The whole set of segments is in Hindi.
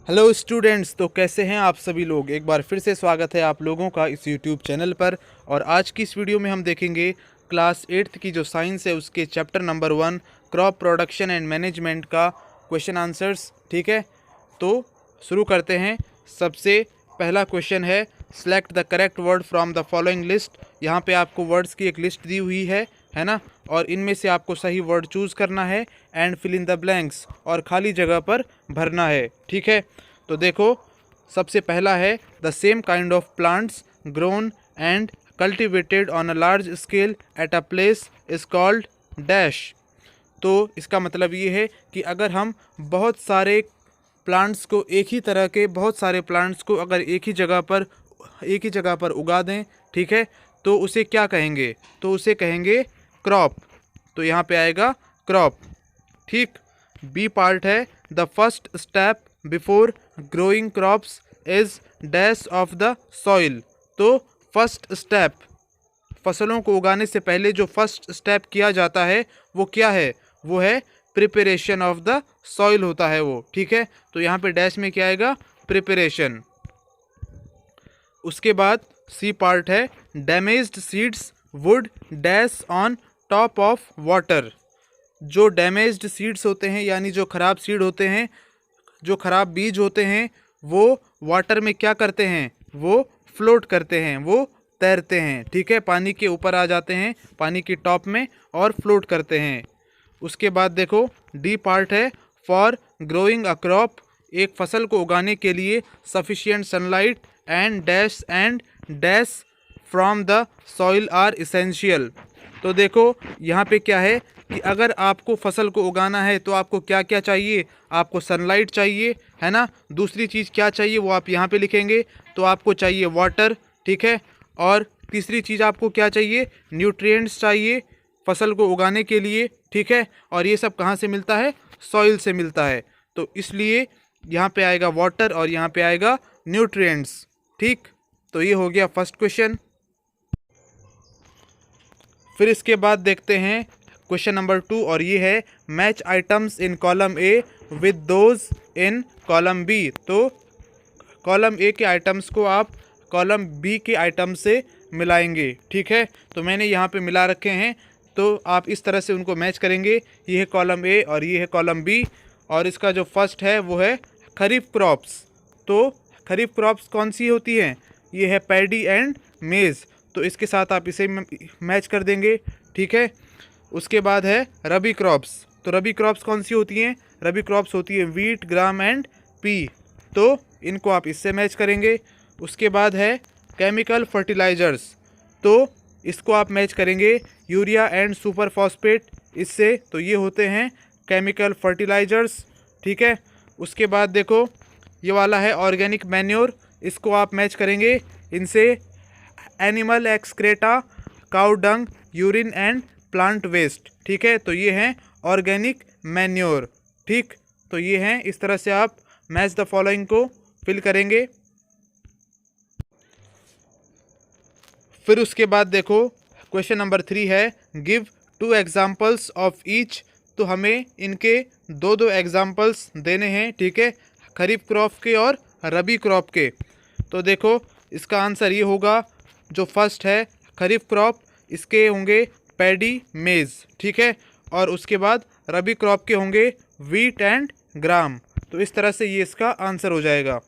हेलो स्टूडेंट्स, तो कैसे हैं आप सभी लोग। एक बार फिर से स्वागत है आप लोगों का इस यूट्यूब चैनल पर। और आज की इस वीडियो में हम देखेंगे क्लास 8th की जो साइंस है उसके chapter number 1 crop production and management का क्वेश्चन आंसर्स। ठीक है, तो शुरू करते हैं। सबसे पहला क्वेश्चन है select the correct word from the following list. यहाँ पे आपको वर्ड्स की एक लिस्ट दी हुई है ना, और इनमें से आपको सही वर्ड चूज़ करना है and fill in the blanks, और खाली जगह पर भरना है। ठीक है, तो देखो सबसे पहला है the same kind of plants grown and cultivated on a large scale at a place is called dash. तो इसका मतलब ये है कि अगर हम बहुत सारे प्लांट्स को एक ही तरह के बहुत सारे प्लांट्स को अगर एक ही जगह पर उगा दें, ठीक है, तो उसे क्या कहेंगे, तो उसे कहेंगे क्रॉप। तो यहाँ पे आएगा क्रॉप। ठीक, बी पार्ट है the first step before growing crops is dash of the soil. तो फर्स्ट स्टेप, फसलों को उगाने से पहले जो फर्स्ट स्टेप किया जाता है वो क्या है, वो है प्रिपरेशन ऑफ द सॉइल होता है वो। ठीक है, तो यहाँ पे डैश में क्या आएगा, प्रिपरेशन। उसके बाद सी पार्ट है damaged seeds would dash on top of water. जो डैमेज्ड सीड्स होते हैं यानी जो ख़राब सीड होते हैं, जो ख़राब बीज होते हैं, वो वाटर में क्या करते हैं, वो फ्लोट करते हैं, वो तैरते हैं। ठीक है, पानी के ऊपर आ जाते हैं, पानी की टॉप में, और फ्लोट करते हैं। उसके बाद देखो डी पार्ट है फॉर ग्रोइंग अ क्रॉप। एक फसल को उगाने के लिए sufficient sunlight and dash from the soil are essential. तो देखो यहाँ पे क्या है कि अगर आपको फसल को उगाना है तो आपको क्या क्या चाहिए, आपको सनलाइट चाहिए, है ना। दूसरी चीज़ क्या चाहिए वो आप यहाँ पे लिखेंगे, तो आपको चाहिए वाटर। ठीक है, और तीसरी चीज़ आपको क्या चाहिए, न्यूट्रिएंट्स चाहिए फसल को उगाने के लिए। ठीक है, और ये सब कहाँ से मिलता है, सॉइल से मिलता है। तो इसलिए यहाँ पे आएगा वाटर और यहाँ पे आएगा न्यूट्रिएंट्स। ठीक, तो ये हो गया फर्स्ट क्वेश्चन। फिर इसके बाद देखते हैं क्वेश्चन नंबर 2, और ये है match items in column A with those in column B. तो कॉलम ए के आइटम्स को आप कॉलम बी के आइटम से मिलाएंगे। ठीक है, तो मैंने यहाँ पे मिला रखे हैं, तो आप इस तरह से उनको मैच करेंगे। ये है कॉलम ए और ये है कॉलम बी, और इसका जो फर्स्ट है वो है खरीफ क्रॉप्स। तो खरीफ क्रॉप्स कौन सी होती हैं, ये है पैडी एंड मेज़, तो इसके साथ आप इसे मैच कर देंगे। ठीक है, उसके बाद है रबी क्रॉप्स। तो रबी क्रॉप्स कौन सी होती हैं, रबी क्रॉप्स होती है वीट ग्राम एंड पी, तो इनको आप इससे मैच करेंगे। उसके बाद है केमिकल फर्टिलाइजर्स, तो इसको आप मैच करेंगे यूरिया एंड सुपर फॉस्फेट इससे, तो ये होते हैं केमिकल फर्टिलाइजर्स। ठीक है, उसके बाद देखो ये वाला है ऑर्गेनिक मैन्योर, इसको आप मैच करेंगे इनसे animal excreta, cow dung, urine and plant waste. ठीक है, तो ये हैं ऑर्गेनिक मैन्योर। ठीक, तो ये हैं, इस तरह से आप मैच द फॉलोइंग को फिल करेंगे। फिर उसके बाद देखो क्वेश्चन नंबर 3 है गिव 2 एग्जाम्पल्स ऑफ ईच। तो हमें इनके दो एग्जाम्पल्स देने हैं। ठीक है, खरीफ क्रॉप के और रबी क्रॉप के। तो देखो इसका आंसर ये होगा, जो फर्स्ट है खरीफ क्रॉप, इसके होंगे पैडी मेज़। ठीक है, और उसके बाद रबी क्रॉप के होंगे वीट एंड ग्राम। तो इस तरह से ये इसका आंसर हो जाएगा।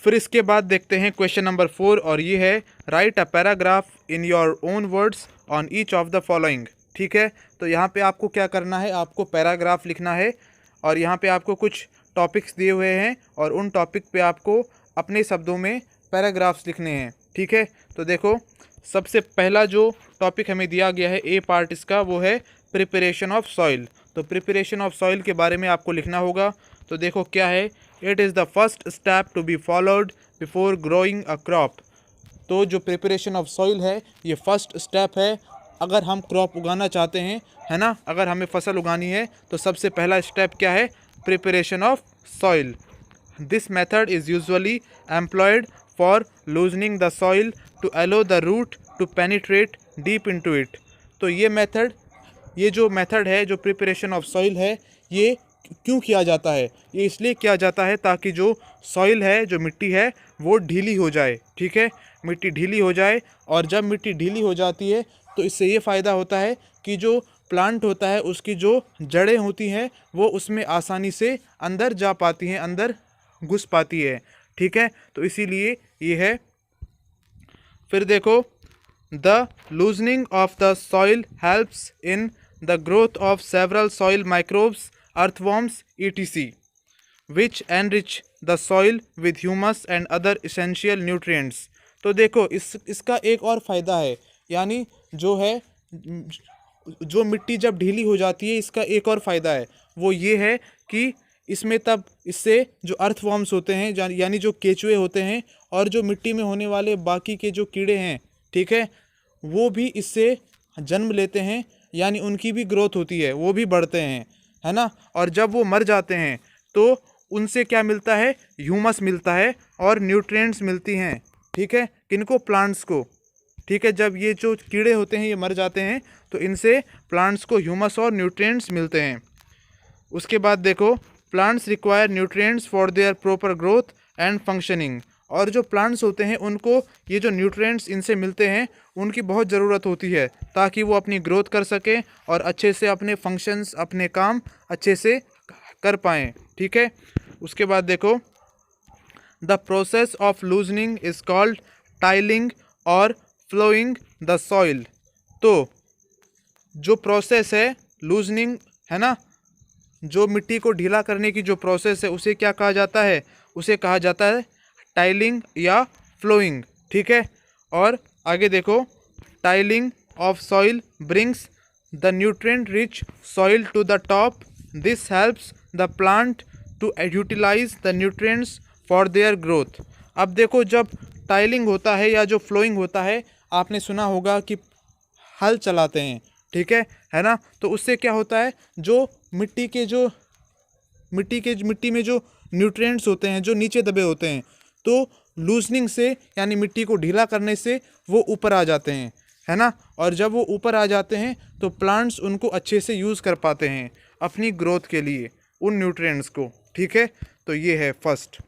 फिर इसके बाद देखते हैं क्वेश्चन नंबर 4, और ये है right a paragraph in your own words on each of the following. ठीक है, तो यहाँ पे आपको क्या करना है, आपको पैराग्राफ लिखना है, और यहाँ पे आपको कुछ टॉपिक्स दिए हुए हैं, और उन टॉपिक पे आपको अपने शब्दों में पैराग्राफ्स लिखने हैं। ठीक है, तो देखो सबसे पहला जो टॉपिक हमें दिया गया है ए पार्ट इसका, वो है प्रिपरेशन ऑफ सॉइल। तो प्रिपरेशन ऑफ सॉइल के बारे में आपको लिखना होगा। तो देखो क्या है, it is the first step to be followed before growing a crop. तो जो प्रिपरेशन ऑफ सॉइल है ये फर्स्ट स्टेप है अगर हम क्रॉप उगाना चाहते हैं, है ना। अगर हमें फसल उगानी है तो सबसे पहला स्टेप क्या है, preparation of soil. This method is usually employed for loosening the soil to allow the root to penetrate deep into it. तो ये जो मेथड है, जो प्रिपरेशन ऑफ सॉइल है, ये क्यों किया जाता है? ये इसलिए किया जाता है ताकि जो सॉइल है, जो मिट्टी है, वो ढीली हो जाए। ठीक है, मिट्टी ढीली हो जाए, और जब मिट्टी ढीली हो जाती है तो इससे ये फ़ायदा होता है कि जो प्लांट होता है उसकी जो जड़ें होती हैं वो उसमें आसानी से अंदर जा पाती हैं, अंदर घुस पाती है। ठीक है, तो इसीलिए ये है। फिर देखो, the loosening of the soil helps in the growth of several soil microbes, earthworms etc, which enrich the soil with humus and other essential nutrients. तो देखो, इसका एक और फ़ायदा है, यानी जो है, जो मिट्टी जब ढीली हो जाती है, इसका एक और फ़ायदा है, वो ये है कि इसमें तब इससे जो अर्थवॉर्म्स होते हैं, यानी जो केचुए होते हैं, और जो मिट्टी में होने वाले बाकी के जो कीड़े हैं, ठीक है, वो भी इससे जन्म लेते हैं, यानी उनकी भी ग्रोथ होती है, वो भी बढ़ते हैं, है ना। और जब वो मर जाते हैं तो उनसे क्या मिलता है? ह्यूमस मिलता है और न्यूट्रिएंट्स मिलती हैं। ठीक है, किनको? प्लांट्स को। ठीक है, जब ये जो कीड़े होते हैं ये मर जाते हैं तो इनसे प्लांट्स को ह्यूमस और न्यूट्रिएंट्स मिलते हैं। उसके बाद देखो, plants require nutrients for there proper growth and functioning. और जो प्लांट्स होते हैं उनको ये जो न्यूट्रिएंट्स इनसे मिलते हैं उनकी बहुत ज़रूरत होती है ताकि वो अपनी ग्रोथ कर सकें और अच्छे से अपने फंक्शंस, अपने काम अच्छे से कर पाएँ। ठीक है, उसके बाद देखो, the process of loosening is called tiling और फ्लोइंग द सॉइल। तो जो प्रोसेस है लूजनिंग, है ना, जो मिट्टी को ढीला करने की जो प्रोसेस है उसे क्या कहा जाता है? उसे कहा जाता है टाइलिंग या फ्लोइंग। ठीक है, और आगे देखो, tilling of soil brings the nutrient rich soil to the top. This helps the plant to utilize the nutrients for their growth. अब देखो, जब टाइलिंग होता है या जो फ्लोइंग होता है, आपने सुना होगा कि हल चलाते हैं, ठीक है ना। तो उससे क्या होता है, जो मिट्टी में जो न्यूट्रिएंट्स होते हैं जो नीचे दबे होते हैं, तो लूजनिंग से यानी मिट्टी को ढीला करने से वो ऊपर आ जाते हैं, है ना। और जब वो ऊपर आ जाते हैं तो प्लांट्स उनको अच्छे से यूज़ कर पाते हैं अपनी ग्रोथ के लिए, उन न्यूट्रिएंट्स को। ठीक है, तो ये है फर्स्ट।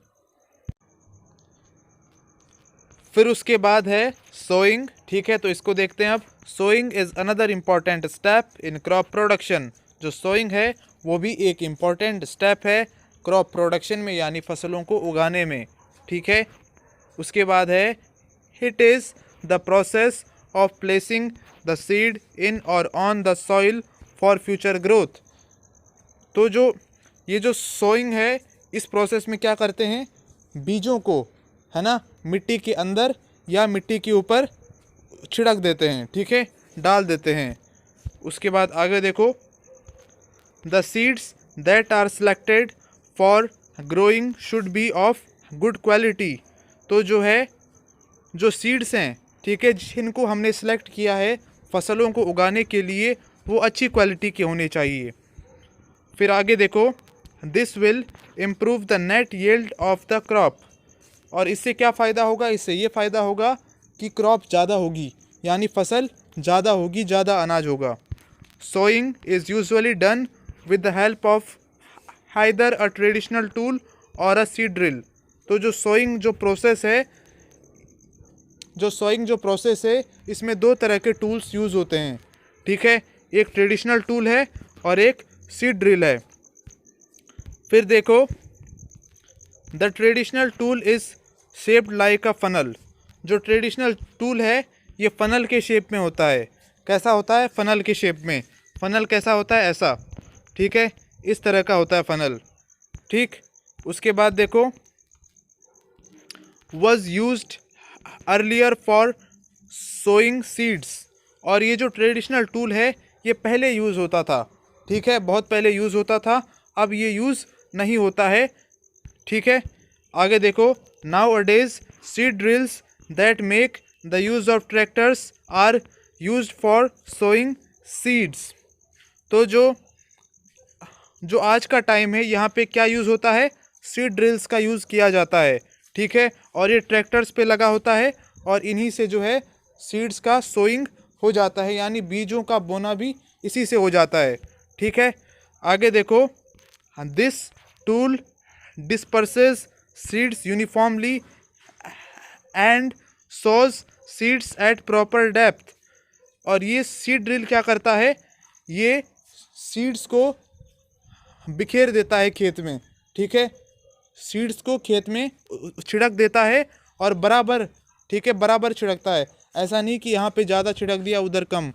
फिर उसके बाद है सोइंग। ठीक है, तो इसको देखते हैं अब। Sowing is another important step in crop production. जो सोइंग है वो भी एक इम्पॉर्टेंट स्टेप है क्रॉप प्रोडक्शन में, यानी फसलों को उगाने में। ठीक है, उसके बाद है it is the process of placing the seed in or on the soil for future growth. तो ये जो सोइंग है, इस प्रोसेस में क्या करते हैं? बीजों को, है ना, मिट्टी के अंदर या मिट्टी के ऊपर छिड़क देते हैं। ठीक है, डाल देते हैं। उसके बाद आगे देखो, the seeds that are selected for growing should be of good quality. तो जो सीड्स हैं, ठीक है, जिनको हमने सेलेक्ट किया है फसलों को उगाने के लिए, वो अच्छी क्वालिटी के होने चाहिए। फिर आगे देखो, this will improve the net yield of the crop. और इससे क्या फ़ायदा होगा? इससे ये फ़ायदा होगा कि क्रॉप ज़्यादा होगी, यानी फसल ज़्यादा होगी, ज़्यादा अनाज होगा। Sowing is usually done with the help of either a traditional tool or a seed drill. तो जो सोइंग जो प्रोसेस है, इसमें दो तरह के टूल्स यूज़ होते हैं। ठीक है, एक ट्रेडिशनल टूल है और एक सीड ड्रिल है। फिर देखो, the traditional tool is shaped like a funnel. जो ट्रेडिशनल टूल है ये फनल के शेप में होता है। कैसा होता है? फनल के शेप में। फनल कैसा होता है? ऐसा। ठीक है, इस तरह का होता है फनल। ठीक, उसके बाद देखो, was used earlier for sowing seeds. और ये जो ट्रेडिशनल टूल है ये पहले यूज़ होता था। ठीक है, बहुत पहले यूज़ होता था, अब ये यूज़ नहीं होता है। ठीक है, आगे देखो, nowadays seed drills that make the use of tractors are used for sowing seeds. तो जो आज का टाइम है, यहाँ पे क्या यूज़ होता है? सीड ड्रिल्स का यूज़ किया जाता है। ठीक है, और ये ट्रैक्टर्स पे लगा होता है और इन्हीं से जो है सीड्स का सोइंग हो जाता है, यानी बीजों का बोना भी इसी से हो जाता है। ठीक है, आगे देखो, this tool disperses seeds uniformly and sows seeds at proper depth। और ये सीड ड्रिल क्या करता है, ये सीड्स को बिखेर देता है खेत में, ठीक है, सीड्स को खेत में छिड़क देता है और बराबर, ठीक है, बराबर छिड़कता है। ऐसा नहीं कि यहाँ पे ज़्यादा छिड़क दिया उधर कम,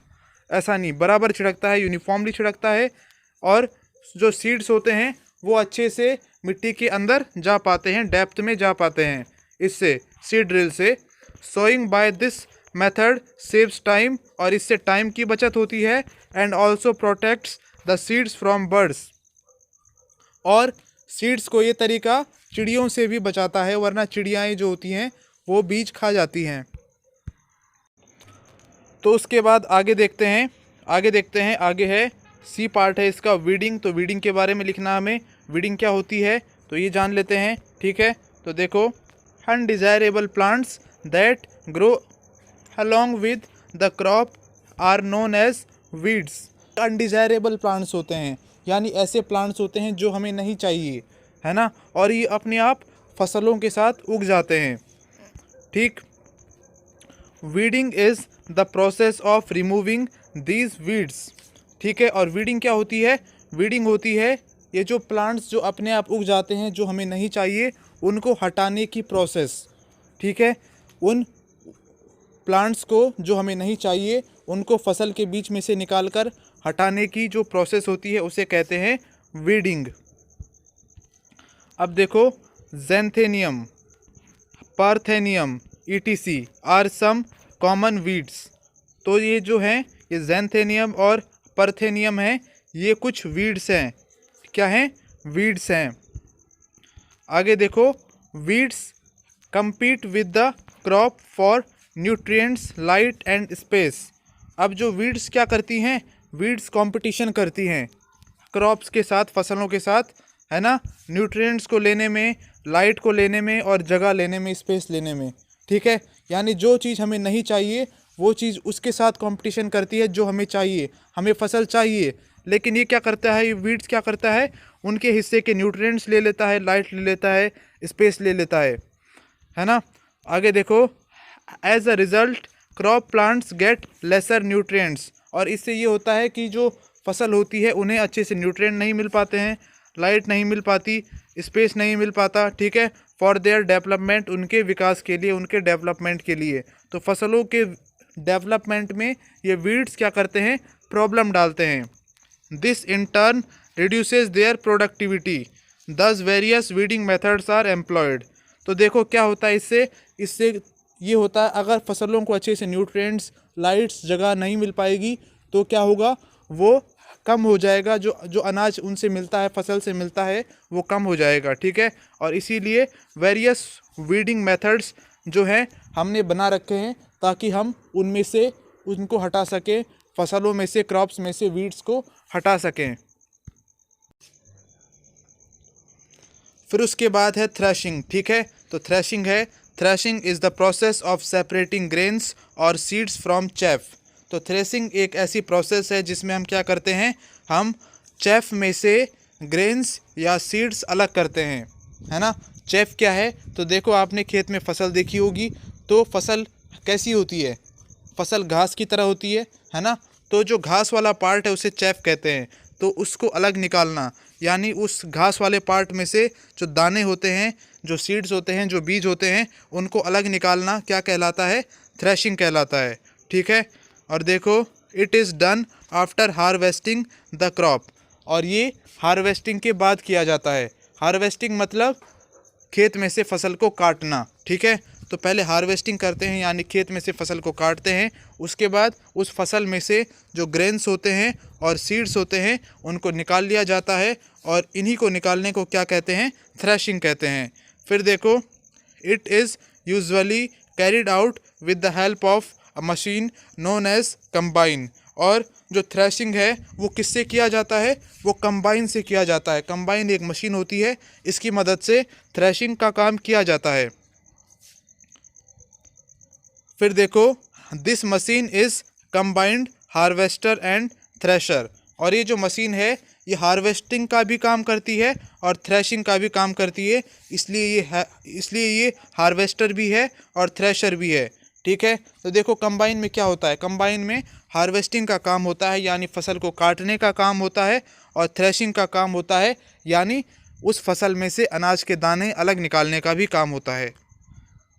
ऐसा नहीं, बराबर छिड़कता है, यूनिफॉर्मली छिड़कता है। और जो सीड्स होते हैं वो अच्छे से मिट्टी के अंदर जा पाते हैं, डेप्थ में जा पाते हैं इससे, सीड ड्रिल से। Sowing by this method saves time, और इससे टाइम की बचत होती है। And also protects the seeds from birds, और सीड्स को ये तरीका चिड़ियों से भी बचाता है, वरना चिड़ियाएँ जो होती हैं वो बीज खा जाती हैं। तो उसके बाद आगे देखते हैं, आगे है सी पार्ट है इसका, वीडिंग। तो वीडिंग के बारे में लिखना हमें, वीडिंग क्या होती है तो ये जान लेते हैं, ठीक है। तो देखो, undesirable plants that grow along with the crop are known as weeds। Undesirable plants होते हैं, यानी ऐसे प्लांट्स होते हैं जो हमें नहीं चाहिए, है ना, और ये अपने आप फसलों के साथ उग जाते हैं, ठीक। Weeding is the process of removing these weeds, ठीक है। और वीडिंग क्या होती है, वीडिंग होती है ये जो प्लांट्स जो अपने आप उग जाते हैं, जो हमें नहीं चाहिए, उनको हटाने की प्रोसेस, ठीक है। उन प्लांट्स को जो हमें नहीं चाहिए उनको फसल के बीच में से निकालकर हटाने की जो प्रोसेस होती है उसे कहते हैं वीडिंग। अब देखो, xanthium, parthenium ETC are some common weeds. तो ये जो हैं, ये ज़ैंथेनियम और पार्थेनियम हैं, ये कुछ वीड्स हैं। क्या हैं, वीड्स हैं। आगे देखो, weeds compete with the crop for nutrients, light and space। अब जो वीड्स क्या करती हैं, वीड्स कंपटीशन करती हैं क्रॉप्स के साथ, फसलों के साथ, है ना, न्यूट्रिएंट्स को लेने में, लाइट को लेने में और जगह लेने में, स्पेस लेने में, ठीक है। यानी जो चीज़ हमें नहीं चाहिए वो चीज़ उसके साथ कंपटीशन करती है जो हमें चाहिए, हमें फसल चाहिए। लेकिन ये क्या करता है, ये वीड्स क्या करता है, उनके हिस्से के न्यूट्रिएंट्स ले लेता है, लाइट ले लेता है, स्पेस ले लेता है ना। आगे देखो, as a result crop plants get lesser nutrients. और इससे ये होता है कि जो फसल होती है उन्हें अच्छे से न्यूट्रिएंट नहीं मिल पाते हैं, लाइट नहीं मिल पाती, स्पेस नहीं मिल पाता, ठीक है, फॉर देयर डेवलपमेंट, उनके विकास के लिए, उनके डेवलपमेंट के लिए। तो फसलों के डेवलपमेंट में ये वीड्स क्या करते हैं, प्रॉब्लम डालते हैं। This in turn reduces their productivity, thus various weeding methods are employed. तो देखो क्या होता है इससे ये होता है, अगर फसलों को अच्छे से न्यूट्रिएंट्स, लाइट्स, जगह नहीं मिल पाएगी तो क्या होगा, वो कम हो जाएगा, जो अनाज उनसे मिलता है, फसल से मिलता है, वो कम हो जाएगा, ठीक है। और इसीलिए वेरियस वीडिंग मेथड्स जो हैं हमने बना रखे हैं ताकि हम उनमें से उनको हटा सकें, फसलों में से, क्रॉप्स में से वीड्स को हटा सकें। फिर उसके बाद है थ्रेशिंग, ठीक है। तो थ्रेशिंग है, threshing is the process of separating grains और सीड्स फ्रॉम चैफ। तो थ्रेशिंग एक ऐसी प्रोसेस है जिसमें हम क्या करते हैं, हम चैफ में से ग्रेन्स या सीड्स अलग करते हैं, है ना। चैफ क्या है, तो देखो आपने खेत में फसल देखी होगी, तो फसल कैसी होती है, फसल घास की तरह होती है ना। तो जो घास वाला पार्ट है उसे चैफ कहते हैं। तो उसको अलग निकालना, यानी उस घास वाले पार्ट में से जो दाने होते हैं, जो सीड्स होते हैं, जो बीज होते हैं, उनको अलग निकालना क्या कहलाता है, थ्रेशिंग कहलाता है, ठीक है। और देखो, it is done after harvesting the crop. और ये हार्वेस्टिंग के बाद किया जाता है। हार्वेस्टिंग मतलब खेत में से फसल को काटना, ठीक है। तो पहले हार्वेस्टिंग करते हैं, यानी खेत में से फसल को काटते हैं, उसके बाद उस फसल में से जो ग्रेन्स होते हैं और सीड्स होते हैं उनको निकाल लिया जाता है, और इन्हीं को निकालने को क्या कहते हैं, थ्रेशिंग कहते हैं। फिर देखो, it is usually carried out with the help of a machine known as combine. और जो थ्रेशिंग है वो किससे किया जाता है, वो कंबाइन से किया जाता है। कंबाइन एक मशीन होती है, इसकी मदद से थ्रेशिंग का काम किया जाता है। फिर देखो, this machine is combined harvester and thresher. और ये जो मशीन है ये हार्वेस्टिंग का भी काम करती है और थ्रेशिंग का भी काम करती है, इसलिए ये हार्वेस्टर भी है और थ्रेशर भी है। ठीक है, तो देखो कंबाइन में क्या होता है। कंबाइन में हार्वेस्टिंग का काम होता है, यानी फसल को काटने का काम होता है, और थ्रेशिंग का काम होता है, यानी उस फसल में से अनाज के दाने अलग निकालने का भी काम होता है।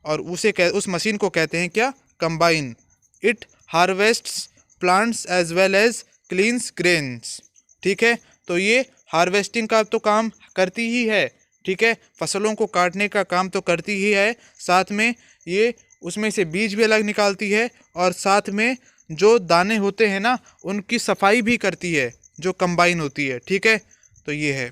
और उस मशीन को कहते हैं क्या, combine. It harvests plants as well as cleans grains. ठीक है, तो ये हार्वेस्टिंग का तो काम करती ही है। ठीक है, फसलों को काटने का काम तो करती ही है, साथ में ये उसमें से बीज भी अलग निकालती है, और साथ में जो दाने होते हैं ना उनकी सफाई भी करती है, जो कंबाइन होती है। ठीक है, तो ये है।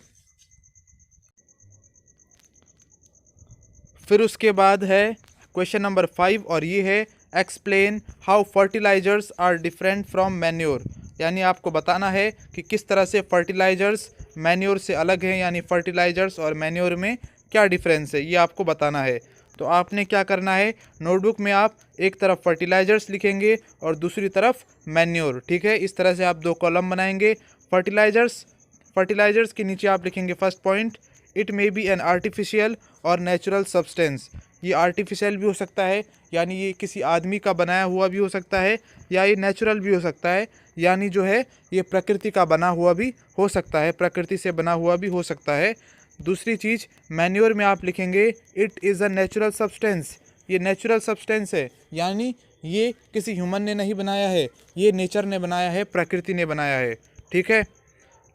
फिर उसके बाद है क्वेश्चन नंबर 5, और ये है explain how fertilizers are different from manure. यानी आपको बताना है कि किस तरह से फर्टिलाइजर्स मैन्योर से अलग हैं, यानी फर्टिलाइजर्स और मैन्योर में क्या डिफरेंस है, ये आपको बताना है। तो आपने क्या करना है, नोटबुक में आप एक तरफ फर्टिलाइजर्स लिखेंगे और दूसरी तरफ मैन्योर। ठीक है, इस तरह से आप 2 कॉलम बनाएंगे। फर्टिलाइजर्स के नीचे आप लिखेंगे first point, it may be an artificial और नेचुरल सब्सटेंस। ये आर्टिफिशियल भी हो सकता है, यानी ये किसी आदमी का बनाया हुआ भी हो सकता है, या ये नेचुरल भी हो सकता है, यानी जो है ये प्रकृति का बना हुआ भी हो सकता है, प्रकृति से बना हुआ भी हो सकता है। दूसरी चीज़, मैन्योर में आप लिखेंगे it is a natural substance. ये नेचुरल सब्सटेंस है, यानी ये किसी ह्यूमन ने नहीं बनाया है, ये नेचर ने बनाया है, प्रकृति ने बनाया है। ठीक है,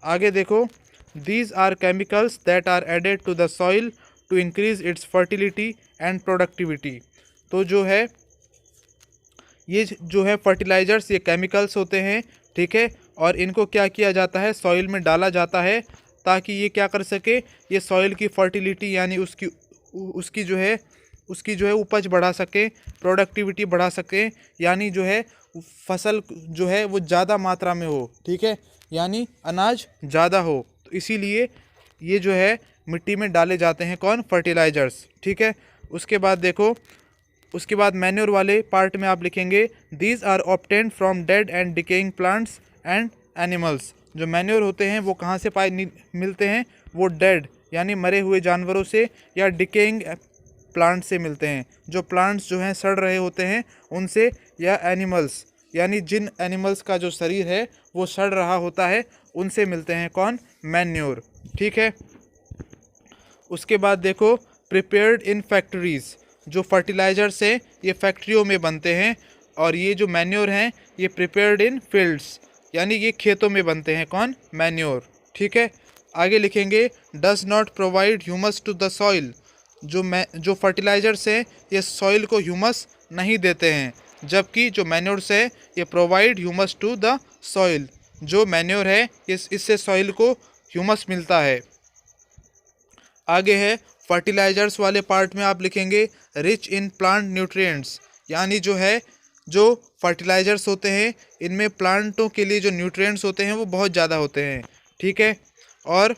आगे देखो, these are chemicals that are added to the soil to increase its fertility and productivity. तो जो है ये जो है फर्टिलाइजर्स, ये केमिकल्स होते हैं। ठीक है, और इनको क्या किया जाता है, सॉइल में डाला जाता है, ताकि ये क्या कर सके, ये सॉइल की फर्टिलिटी यानी उसकी जो है उपज बढ़ा सके, प्रोडक्टिविटी बढ़ा सके, यानी जो है फसल जो है वो ज़्यादा मात्रा में हो। ठीक है, यानी अनाज ज़्यादा हो, तो इसीलिए ये जो है मिट्टी में डाले जाते हैं, कौन, फर्टिलाइजर्स। ठीक है, उसके बाद देखो, उसके बाद मैन्योर वाले पार्ट में आप लिखेंगे these are obtained from dead and decaying plants and animals. जो मैन्योर होते हैं वो कहाँ से मिलते हैं, वो डेड यानी मरे हुए जानवरों से, या डिकेइंग प्लांट से मिलते हैं, जो प्लांट्स जो हैं सड़ रहे होते हैं उनसे, या एनिमल्स यानी जिन एनिमल्स का जो शरीर है वो सड़ रहा होता है उनसे मिलते हैं, कौन, मैन्योर। ठीक है, उसके बाद देखो, प्रिपेयर्ड इन फैक्ट्रीज़। जो फर्टिलाइजर्स हैं ये फैक्ट्रियों में बनते हैं, और ये जो मैन्योर हैं ये प्रिपेयर्ड इन फील्ड्स, यानी ये खेतों में बनते हैं, कौन, मैन्योर। ठीक है, आगे लिखेंगे does not provide humus to the soil. जो फर्टिलाइजर्स हैं ये सॉइल को ह्यूमस नहीं देते हैं, जबकि जो मैन्योर्स है ये provide humus to the soil. जो मैन्योर है इससे सॉइल को ह्यूमस मिलता है। आगे है फर्टिलाइजर्स वाले पार्ट में आप लिखेंगे रिच इन प्लांट न्यूट्रिएंट्स, यानी जो फर्टिलाइजर्स होते हैं इनमें प्लांटों के लिए जो न्यूट्रिएंट्स होते हैं वो बहुत ज़्यादा होते हैं। ठीक है, और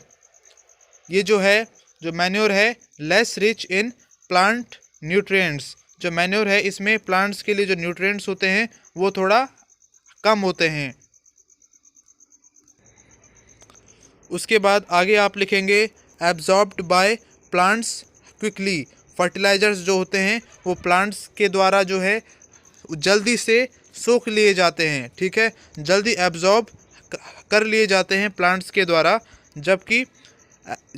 ये जो मैन्योर है less rich in plant nutrients. जो मैन्योर है इसमें प्लांट्स के लिए जो न्यूट्रिएंट्स होते हैं वो थोड़ा कम होते हैं। उसके बाद आगे आप लिखेंगे absorbed by plants quickly. Fertilizers जो होते हैं वो प्लांट्स के द्वारा जो है जल्दी से सोख लिए जाते हैं। ठीक है, जल्दी एब्जॉर्ब कर लिए जाते हैं प्लांट्स के द्वारा, जबकि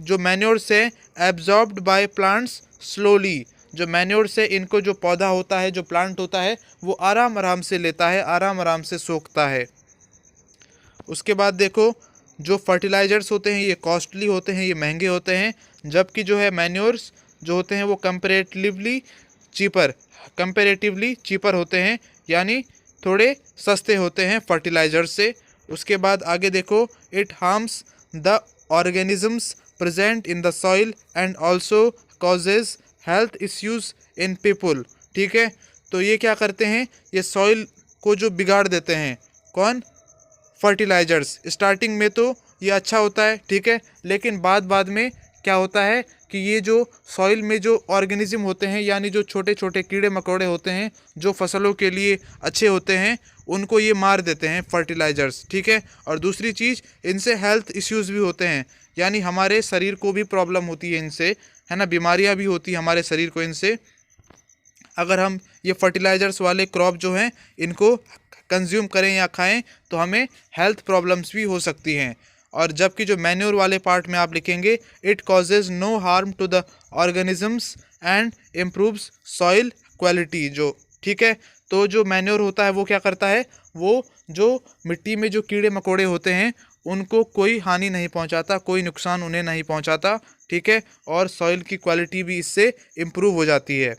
जो मैन्योर्स है एब्जॉर्ब्ड बाय प्लांट्स स्लोली। जो मैन्योर्स है इनको जो पौधा होता है, जो प्लांट होता है वो आराम आराम से लेता है, आराम आराम से सोखता है। उसके बाद देखो, जो फर्टिलाइजर्स होते हैं ये कॉस्टली होते हैं, ये महंगे होते हैं, जबकि जो है मैन्योर्स जो होते हैं वो कंपैरेटिवली चीपर होते हैं, यानी थोड़े सस्ते होते हैं फर्टिलाइजर्स से। उसके बाद आगे देखो, it harms the organisms present in the soil and also causes health issues in people. ठीक है, तो ये क्या करते हैं, ये सॉइल को जो बिगाड़ देते हैं, कौन, फर्टिलाइजर्स। स्टार्टिंग में तो ये अच्छा होता है, ठीक है, लेकिन बाद में क्या होता है कि ये जो सॉइल में जो ऑर्गेनिज्म होते हैं, यानी जो छोटे छोटे कीड़े मकोड़े होते हैं जो फसलों के लिए अच्छे होते हैं, उनको ये मार देते हैं फर्टिलाइजर्स, ठीक है। और दूसरी चीज़, इनसे हेल्थ इश्यूज़ भी होते हैं, यानी हमारे शरीर को भी प्रॉब्लम होती है इनसे, है ना, बीमारियां भी होती हैं हमारे शरीर को इनसे, अगर हम ये फर्टिलाइजर्स वाले क्रॉप जो हैं इनको कंज्यूम करें या खाएं तो हमें हेल्थ प्रॉब्लम्स भी हो सकती हैं। और जबकि जो मैन्योर वाले पार्ट में आप लिखेंगे, it causes no harm to the organisms and improves soil quality, जो ठीक है। तो जो मैन्योर होता है वो क्या करता है, वो जो मिट्टी में जो कीड़े मकोड़े होते हैं उनको कोई हानि नहीं पहुंचाता, कोई नुकसान उन्हें नहीं पहुंचाता, ठीक है। और सॉइल की क्वालिटी भी इससे इम्प्रूव हो जाती है।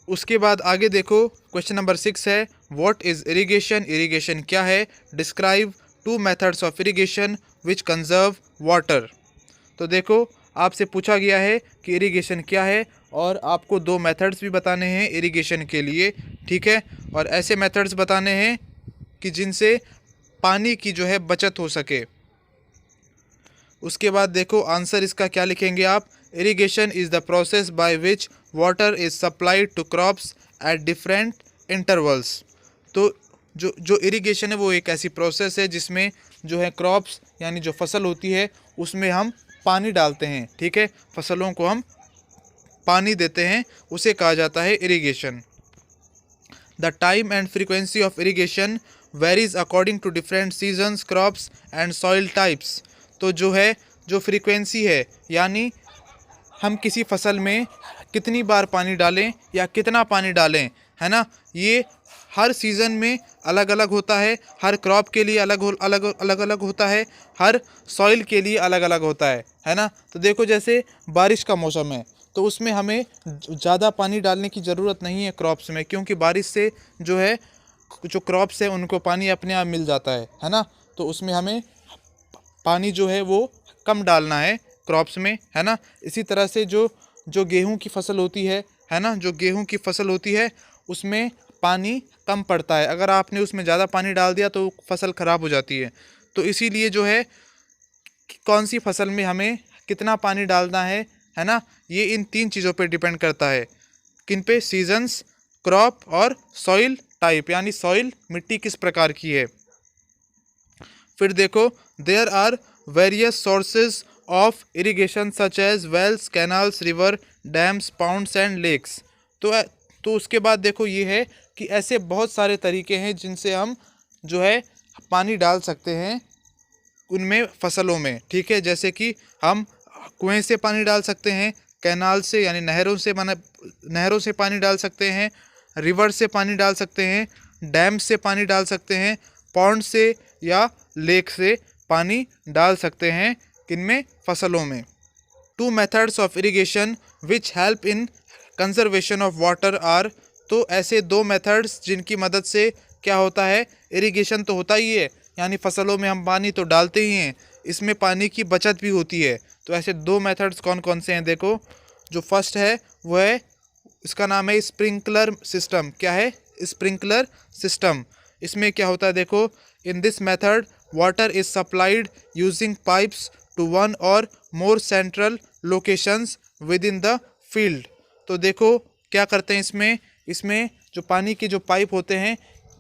उसके बाद आगे देखो, क्वेश्चन नंबर 6 है, व्हाट इज़ इरिगेशन, इरिगेशन क्या है, describe 2 methods of irrigation which conserve water. तो देखो आपसे पूछा गया है कि इरिगेशन क्या है और आपको 2 मेथड्स भी बताने हैं इरिगेशन के लिए, ठीक है। और ऐसे मेथड्स बताने हैं कि जिनसे पानी की जो है बचत हो सके। उसके बाद देखो आंसर इसका क्या लिखेंगे आप, irrigation is the process by which water is supplied to crops at different intervals. तो जो इरिगेशन है वो एक ऐसी प्रोसेस है जिसमें जो है क्रॉप्स यानी जो फसल होती है उसमें हम पानी डालते हैं, ठीक है, फसलों को हम पानी देते हैं, उसे कहा जाता है irrigation. The time and frequency of irrigation varies according to different seasons, crops and soil types. तो जो है जो फ्रीक्वेंसी है, यानी हम किसी फसल में कितनी बार पानी डालें या कितना पानी डालें, है ना, ये हर सीज़न में अलग अलग होता है, हर क्रॉप के लिए अलग अलग होता है, हर सॉइल के लिए अलग अलग होता है ना। तो देखो जैसे बारिश का मौसम है तो उसमें हमें ज़्यादा पानी डालने की ज़रूरत नहीं है क्रॉप्स में, क्योंकि बारिश से जो है जो क्रॉप्स है उनको पानी अपने आप मिल जाता है ना। तो उसमें हमें पानी जो है वो कम डालना है क्रॉप्स में, है ना। इसी तरह से जो गेहूं की फसल होती है ना, जो गेहूं की फसल होती है उसमें पानी कम पड़ता है, अगर आपने उसमें ज़्यादा पानी डाल दिया तो फसल ख़राब हो जाती है। तो इसीलिए जो है कौन सी फसल में हमें कितना पानी डालना है ना, ये इन 3 चीज़ों पे डिपेंड करता है। किन पे, सीजन्स, क्रॉप और सॉइल टाइप, यानी सॉइल मिट्टी किस प्रकार की है। फिर देखो, there are various sources of irrigation such as wells, canals, river, dams, ponds and lakes. तो उसके बाद देखो ये है कि ऐसे बहुत सारे तरीके हैं जिनसे हम जो है पानी डाल सकते हैं उनमें फसलों में, ठीक है। जैसे कि हम कुएं से पानी डाल सकते हैं, कैनाल से यानी नहरों से पानी डाल सकते हैं, रिवर से पानी डाल सकते हैं, डैम से पानी डाल सकते हैं, पॉन्ड से या लेक से पानी डाल सकते हैं, किनमें, फसलों में। 2 methods of irrigation which help in conservation of water are. तो ऐसे 2 मेथड्स जिनकी मदद से क्या होता है, इरिगेशन तो होता ही है, यानी फसलों में हम पानी तो डालते ही हैं, इसमें पानी की बचत भी होती है। तो ऐसे 2 मेथड्स कौन कौन से हैं, देखो जो फर्स्ट है वो है, इसका नाम है स्प्रिंकलर सिस्टम। क्या है, स्प्रिंकलर सिस्टम। इसमें क्या होता है, देखो, in this method water is supplied using pipes to one or more central locations within the field. तो देखो क्या करते हैं इसमें जो पानी के जो पाइप होते हैं,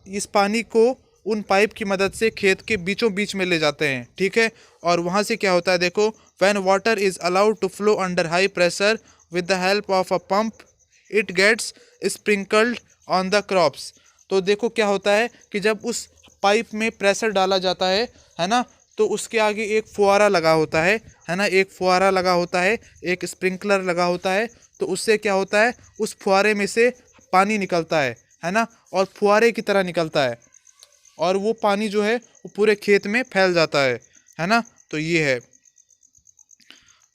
इस पानी को उन पाइप की मदद से खेत के बीचों बीच में ले जाते हैं, ठीक है। और वहाँ से क्या होता है, देखो, when water is allowed to flow under high pressure with the help of a pump it gets sprinkled on the crops. तो देखो क्या होता है कि जब उस पाइप में प्रेशर डाला जाता है ना, तो उसके आगे एक फुहारा लगा होता है ना, एक फुहारा लगा होता है, एक स्प्रिंकलर लगा होता है। तो उससे क्या होता है, उस फुहारे में से पानी निकलता है ना, और फुहारे की तरह निकलता है, और वो पानी जो है वो पूरे खेत में फैल जाता है ना। तो ये है।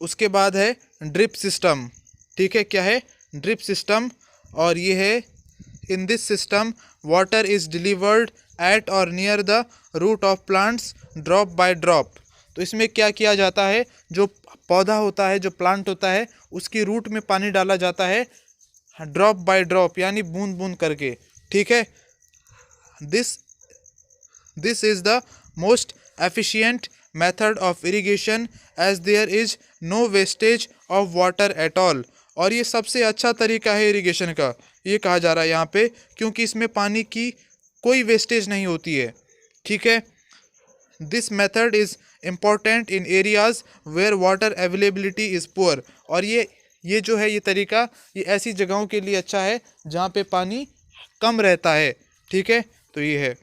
उसके बाद है ड्रिप सिस्टम, ठीक है। क्या है, ड्रिप सिस्टम। और ये है, in this system water is delivered at or near the root of plants drop by drop. तो इसमें क्या किया जाता है, जो पौधा होता है, जो प्लांट होता है, उसकी रूट में पानी डाला जाता है ड्रॉप बाय ड्रॉप, यानी बूंद बूंद करके, ठीक है। This is the most efficient method of irrigation as there is no wastage of water at all। और ये सबसे अच्छा तरीका है इरिगेशन का, ये कहा जा रहा है यहाँ पे, क्योंकि इसमें पानी की कोई वेस्टेज नहीं होती है। ठीक है, this method is important in areas where water availability is poor. और ये जो है ये तरीका ये ऐसी जगहों के लिए अच्छा है जहाँ पे पानी कम रहता है। ठीक है, तो ये है।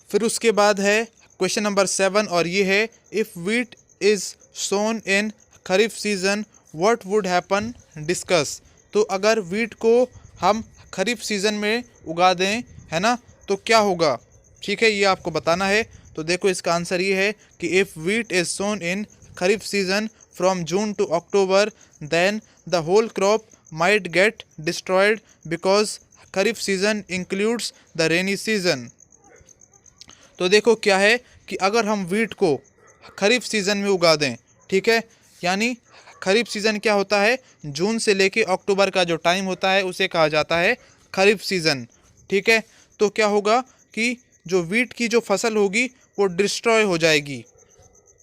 फिर उसके बाद है क्वेश्चन नंबर 7 और ये है if wheat is sown in kharif season what would happen, discuss. तो अगर वीट को हम खरीफ सीज़न में उगा दें, है ना, तो क्या होगा। ठीक है, ये आपको बताना है। तो देखो इसका आंसर ये है कि if wheat is sown in kharif season from June to October then the whole crop might get destroyed because kharif season includes the rainy season. तो देखो क्या है कि अगर हम वीट को खरीफ सीज़न में उगा दें, ठीक है, यानी खरीफ सीज़न क्या होता है, जून से लेके अक्टूबर का जो टाइम होता है उसे कहा जाता है खरीफ सीज़न। ठीक है, तो क्या होगा कि जो वीट की जो फसल होगी वो डिस्ट्रॉय हो जाएगी।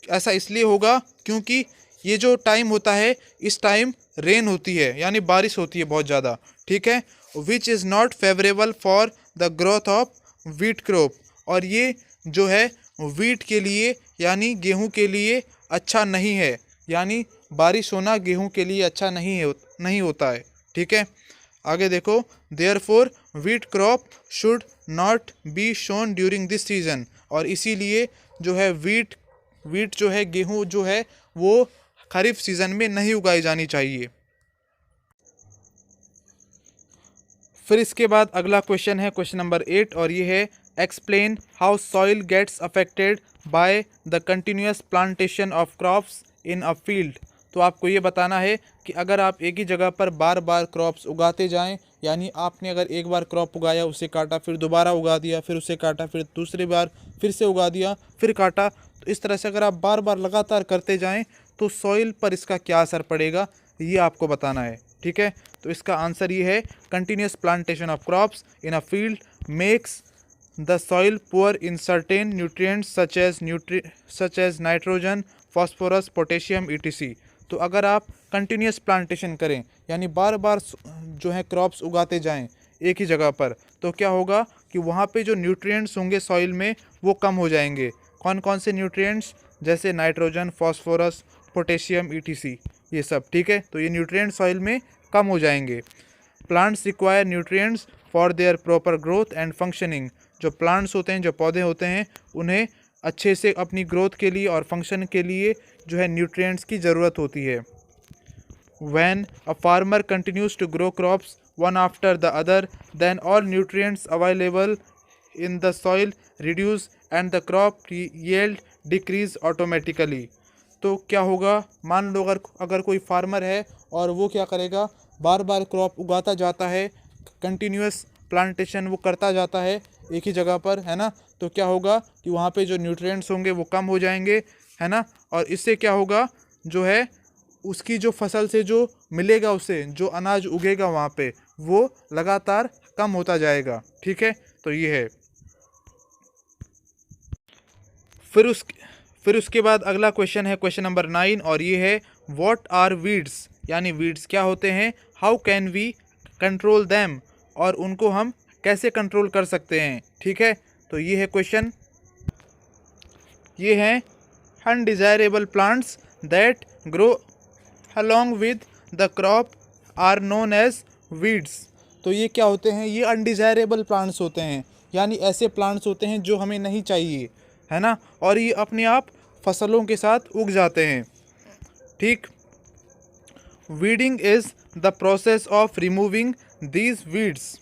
ऐसा इसलिए होगा क्योंकि ये जो टाइम होता है इस टाइम रेन होती है, यानी बारिश होती है बहुत ज़्यादा। ठीक है, which is not favourable for the growth of wheat crop. और ये जो है वीट के लिए यानी गेहूं के लिए अच्छा नहीं है, यानी बारिश होना गेहूं के लिए अच्छा नहीं होता है। ठीक है, आगे देखो, therefore wheat crop should not be shown during this season. और इसीलिए जो है वीट जो है गेहूं जो है वो खरीफ सीज़न में नहीं उगाई जानी चाहिए। फिर इसके बाद अगला क्वेश्चन है क्वेश्चन नंबर 8 और ये है explain how soil gets affected by the continuous plantation of crops in a field. तो आपको ये बताना है कि अगर आप एक ही जगह पर बार बार क्रॉप्स उगाते जाएं, यानी आपने अगर एक बार क्रॉप उगाया, उसे काटा, फिर दोबारा उगा दिया, फिर उसे काटा, फिर दूसरी बार फिर से उगा दिया, फिर काटा, तो इस तरह से अगर आप बार बार लगातार करते जाएं तो सॉइल पर इसका क्या असर पड़ेगा, ये आपको बताना है। ठीक है, तो इसका आंसर ये है continuous plantation of crops in a field makes the soil poor in certain nutrients such as nitrogen, phosphorus, potassium etc। तो अगर आप कंटिन्यूअस प्लांटेशन करें, यानी बार बार जो है क्रॉप्स उगाते जाएं एक ही जगह पर, तो क्या होगा कि वहाँ पे जो न्यूट्रिएंट्स होंगे सॉइल में वो कम हो जाएंगे। कौन कौन से न्यूट्रिएंट्स, जैसे नाइट्रोजन, फॉस्फोरस, पोटेशियम etc, ये सब। ठीक है, तो ये न्यूट्रिएंट्स सॉइल में कम हो जाएंगे। Plants require nutrients for there proper growth and functioning. जो प्लांट्स होते हैं, जो पौधे होते हैं, उन्हें अच्छे से अपनी ग्रोथ के लिए और फंक्शन के लिए जो है न्यूट्रिएंट्स की ज़रूरत होती है। When a farmer continues to grow crops one after the other, then all nutrients available in the soil reduce and the crop yield decrease automatically। तो क्या होगा, मान लो अगर कोई फार्मर है और वो क्या करेगा, बार बार क्रॉप उगाता जाता है, कंटिन्यूअस प्लांटेशन वो करता जाता है एक ही जगह पर, है ना, तो क्या होगा कि वहाँ पे जो न्यूट्रिएंट्स होंगे वो कम हो जाएंगे, है ना। और इससे क्या होगा, जो है उसकी जो फसल से जो मिलेगा, उसे जो अनाज उगेगा वहाँ पे, वो लगातार कम होता जाएगा। ठीक है, तो ये है। फिर उसके बाद अगला क्वेश्चन है क्वेश्चन नंबर 9 और ये है व्हाट आर वीड्स, यानी वीड्स क्या होते हैं, how can we control them, और उनको हम कैसे कंट्रोल कर सकते हैं। ठीक है, तो ये है क्वेश्चन। ये हैं undesirable plants that grow along with the crop are known as weeds। तो ये क्या होते हैं, ये अनडिजायरेबल प्लांट्स होते हैं, यानी ऐसे प्लांट्स होते हैं जो हमें नहीं चाहिए, है ना, और ये अपने आप फसलों के साथ उग जाते हैं। ठीक, weeding is the process of removing these weeds.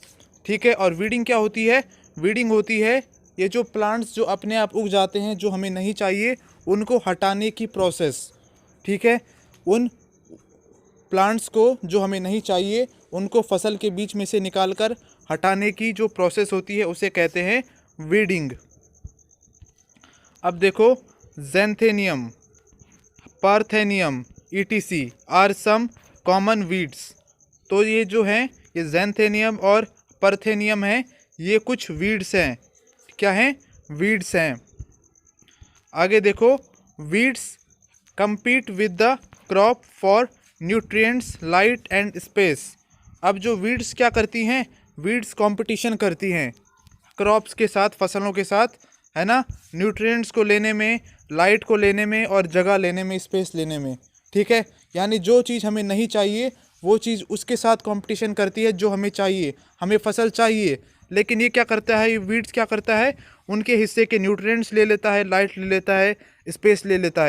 ठीक है, और वीडिंग क्या होती है, वीडिंग होती है ये जो प्लांट्स जो अपने आप उग जाते हैं, जो हमें नहीं चाहिए, उनको हटाने की प्रोसेस। ठीक है, उन प्लांट्स को जो हमें नहीं चाहिए उनको फसल के बीच में से निकालकर हटाने की जो प्रोसेस होती है उसे कहते हैं वीडिंग। अब देखो, xanthium, parthenium etc are some common weeds. तो ये जो हैं, ये ज़ैंथेनियम और पार्थेनियम हैं, ये कुछ वीड्स हैं। क्या हैं, वीड्स हैं। आगे देखो, weeds compete with the crop for nutrients, light and space। अब जो वीड्स क्या करती हैं, वीड्स कंपटीशन करती हैं क्रॉप्स के साथ, फसलों के साथ, है ना, न्यूट्रिएंट्स को लेने में, लाइट को लेने में और जगह लेने में, स्पेस लेने में। ठीक है, यानी जो चीज़ हमें नहीं चाहिए वो चीज़ उसके साथ कंपटीशन करती है जो हमें चाहिए। हमें फसल चाहिए, लेकिन ये क्या करता है, ये वीड्स क्या करता है, उनके हिस्से के न्यूट्रिएंट्स ले लेता है, लाइट ले लेता है, स्पेस ले लेता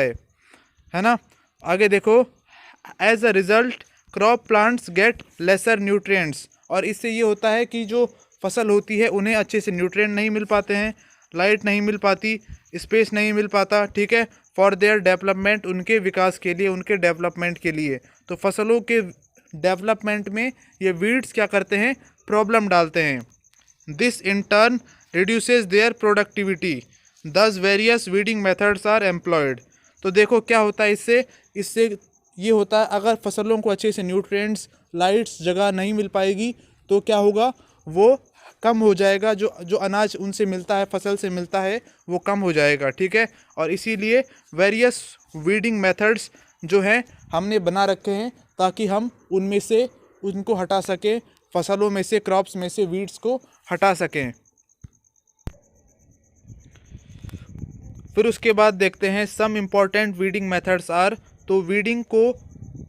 है ना। आगे देखो, as a result crop plants get lesser nutrients. और इससे ये होता है कि जो फसल होती है उन्हें अच्छे से न्यूट्रिएंट नहीं मिल पाते हैं, लाइट नहीं मिल पाती, स्पेस नहीं मिल पाता। ठीक है, फॉर देयर डेवलपमेंट, उनके विकास के लिए, उनके डेवलपमेंट के लिए। तो फसलों के डेवलपमेंट में ये वीड्स क्या करते हैं, प्रॉब्लम डालते हैं। This in turn reduces their productivity, thus various weeding methods are employed. तो देखो क्या होता है, इससे ये होता है, अगर फसलों को अच्छे से न्यूट्रिएंट्स, लाइट्स, जगह नहीं मिल पाएगी तो क्या होगा, वो कम हो जाएगा, जो अनाज उनसे मिलता है, फसल से मिलता है, वो कम हो जाएगा। ठीक है, और इसीलिए वेरियस वीडिंग मेथड्स जो हैं हमने बना रखे हैं ताकि हम उनमें से उनको हटा सकें, फसलों में से, क्रॉप्स में से वीड्स को हटा सकें। फिर उसके बाद देखते हैं some important weeding methods are. तो वीडिंग को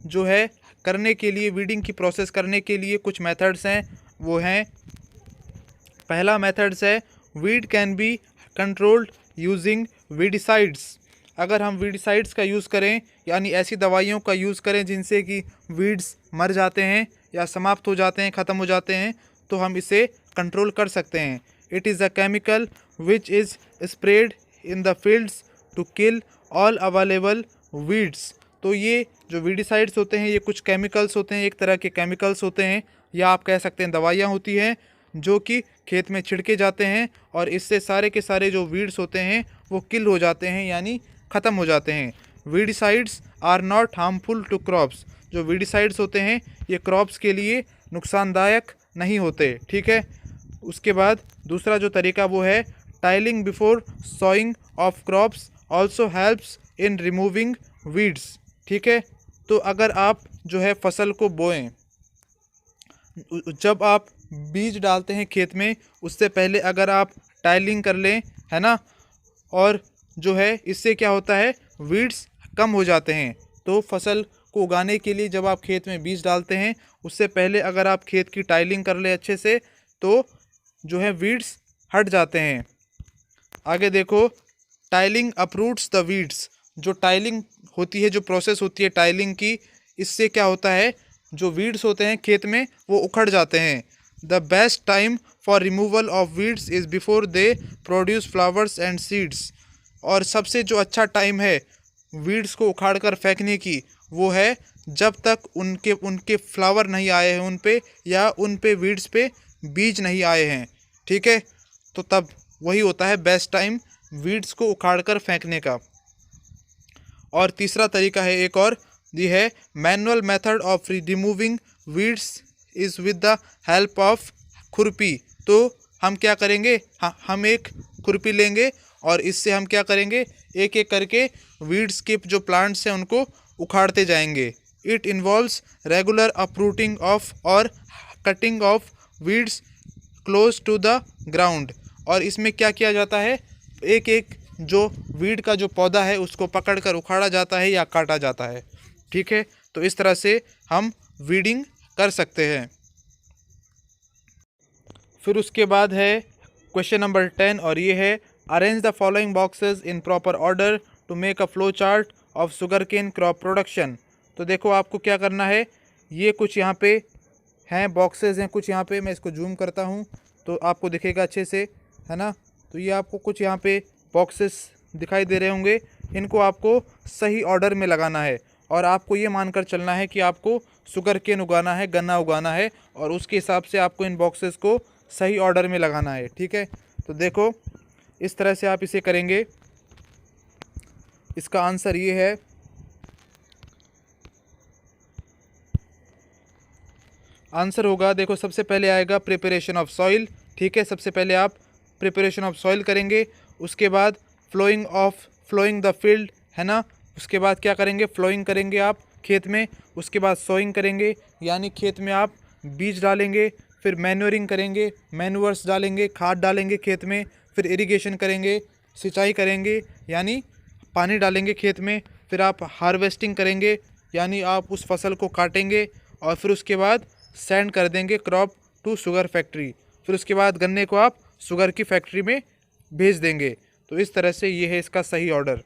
जो है करने के लिए, वीडिंग की प्रोसेस करने के लिए कुछ मेथड्स हैं, वो हैं, पहला मेथड्स है weed can be controlled using weedicides. अगर हम वीडिसाइड्स का यूज़ करें, यानी ऐसी दवाइयों का यूज़ करें जिनसे कि वीड्स मर जाते हैं या समाप्त हो जाते हैं, ख़त्म हो जाते हैं, तो हम इसे कंट्रोल कर सकते हैं। It is a chemical which is spread in the fields to kill all available weeds. तो ये जो वीडिसाइड्स होते हैं ये कुछ केमिकल्स होते हैं, एक तरह के केमिकल्स होते हैं, या आप कह सकते हैं दवाइयाँ होती हैं जो कि खेत में छिड़के जाते हैं और इससे सारे के सारे जो वीड्स होते हैं वो किल हो जाते हैं, यानी ख़त्म हो जाते हैं। Weedicides are not harmful to crops. जो वीडिसाइड्स होते हैं ये क्रॉप्स के लिए नुकसानदायक नहीं होते। ठीक है, उसके बाद दूसरा जो तरीका वो है tiling before sawing of crops also helps in removing weeds. ठीक है, तो अगर आप जो है फसल को बोएं, जब आप बीज डालते हैं खेत में, उससे पहले अगर आप टाइलिंग कर लें, है ना, और जो है इससे क्या होता है, वीड्स कम हो जाते हैं। तो फसल को उगाने के लिए जब आप खेत में बीज डालते हैं उससे पहले अगर आप खेत की टाइलिंग कर ले अच्छे से, तो जो है वीड्स हट जाते हैं। आगे देखो, टाइलिंग अपरूट्स द वीड्स। जो टाइलिंग होती है, जो प्रोसेस होती है टाइलिंग की, इससे क्या होता है, जो वीड्स होते हैं खेत में वो उखड़ जाते हैं। The best time for removal of weeds is before they produce flowers and seeds. और सबसे जो अच्छा टाइम है वीड्स को उखाड़ कर फेंकने की, वो है जब तक उनके फ्लावर नहीं आए हैं उन पे, या उन पे वीड्स पे बीज नहीं आए हैं। ठीक है, तो तब वही होता है बेस्ट टाइम वीड्स को उखाड़ कर फेंकने का। और तीसरा तरीका है एक और, ये है manual method of removing weeds is with the help of खुरपी। तो हम क्या करेंगे, हम एक खुरपी लेंगे और इससे हम क्या करेंगे, एक एक करके वीड्स के जो प्लांट्स हैं उनको उखाड़ते जाएंगे। It involves regular uprooting of or cutting off weeds close to the ground. और इसमें क्या किया जाता है, एक एक जो वीड का जो पौधा है उसको पकड़कर उखाड़ा जाता है या काटा जाता है। ठीक है, तो इस तरह से हम वीडिंग कर सकते हैं। फिर उसके बाद है क्वेश्चन नंबर 10, और ये है arrange the following boxes in proper order to make a flow chart of sugarcane crop production. तो देखो आपको क्या करना है, ये कुछ यहाँ पे हैं बॉक्सेस हैं, कुछ यहाँ पे मैं इसको जूम करता हूँ तो आपको दिखेगा अच्छे से, है ना। तो ये आपको कुछ यहाँ पे बॉक्सेस दिखाई दे रहे होंगे, इनको आपको सही ऑर्डर में लगाना है और आपको ये मानकर चलना है कि आपको शुगर केन उगाना है, गन्ना उगाना है, और उसके हिसाब से आपको इन बॉक्सेस को सही ऑर्डर में लगाना है। ठीक है, तो देखो इस तरह से आप इसे करेंगे। इसका आंसर ये है, आंसर होगा, देखो सबसे पहले आएगा प्रिपरेशन ऑफ सॉइल। ठीक है, सबसे पहले आप प्रिपरेशन ऑफ सॉइल करेंगे, उसके बाद फ्लोइंग द फील्ड, है ना। उसके बाद क्या करेंगे, फ्लोइंग करेंगे आप खेत में। उसके बाद सोइंग करेंगे, यानी खेत में आप बीज डालेंगे। फिर मैन्योरिंग करेंगे, मैन्यूअर्स डालेंगे, खाद डालेंगे खेत में। फिर इरिगेशन करेंगे, सिंचाई करेंगे, यानी पानी डालेंगे खेत में। फिर आप हार्वेस्टिंग करेंगे, यानी आप उस फसल को काटेंगे। और फिर उसके बाद सेंड कर देंगे क्रॉप टू शुगर फैक्ट्री। फिर उसके बाद गन्ने को आप शुगर की फैक्ट्री में भेज देंगे। तो इस तरह से ये है इसका सही ऑर्डर।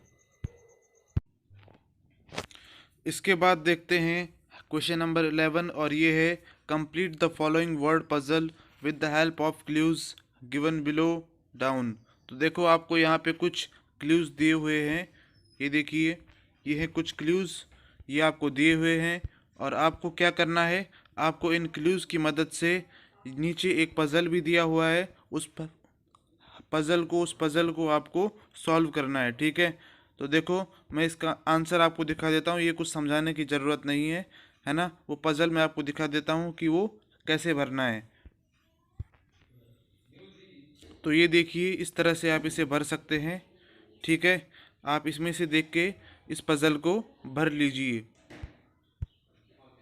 इसके बाद देखते हैं क्वेश्चन नंबर 11, और ये है complete the following word puzzle with the help of clues given below down. तो देखो आपको यहाँ पे कुछ क्लूज दिए हुए हैं, ये देखिए, ये है कुछ क्लूज, ये आपको दिए हुए हैं। और आपको क्या करना है, आपको इन क्लूज की मदद से, नीचे एक पजल भी दिया हुआ है, उस पजल को आपको सॉल्व करना है, ठीक है। तो देखो मैं इसका आंसर आपको दिखा देता हूँ, ये कुछ समझाने की ज़रूरत नहीं है ना। वो पजल मैं आपको दिखा देता हूँ कि वो कैसे भरना है। तो ये देखिए, इस तरह से आप इसे भर सकते हैं, ठीक है। आप इसमें से देख के इस पजल को भर लीजिए।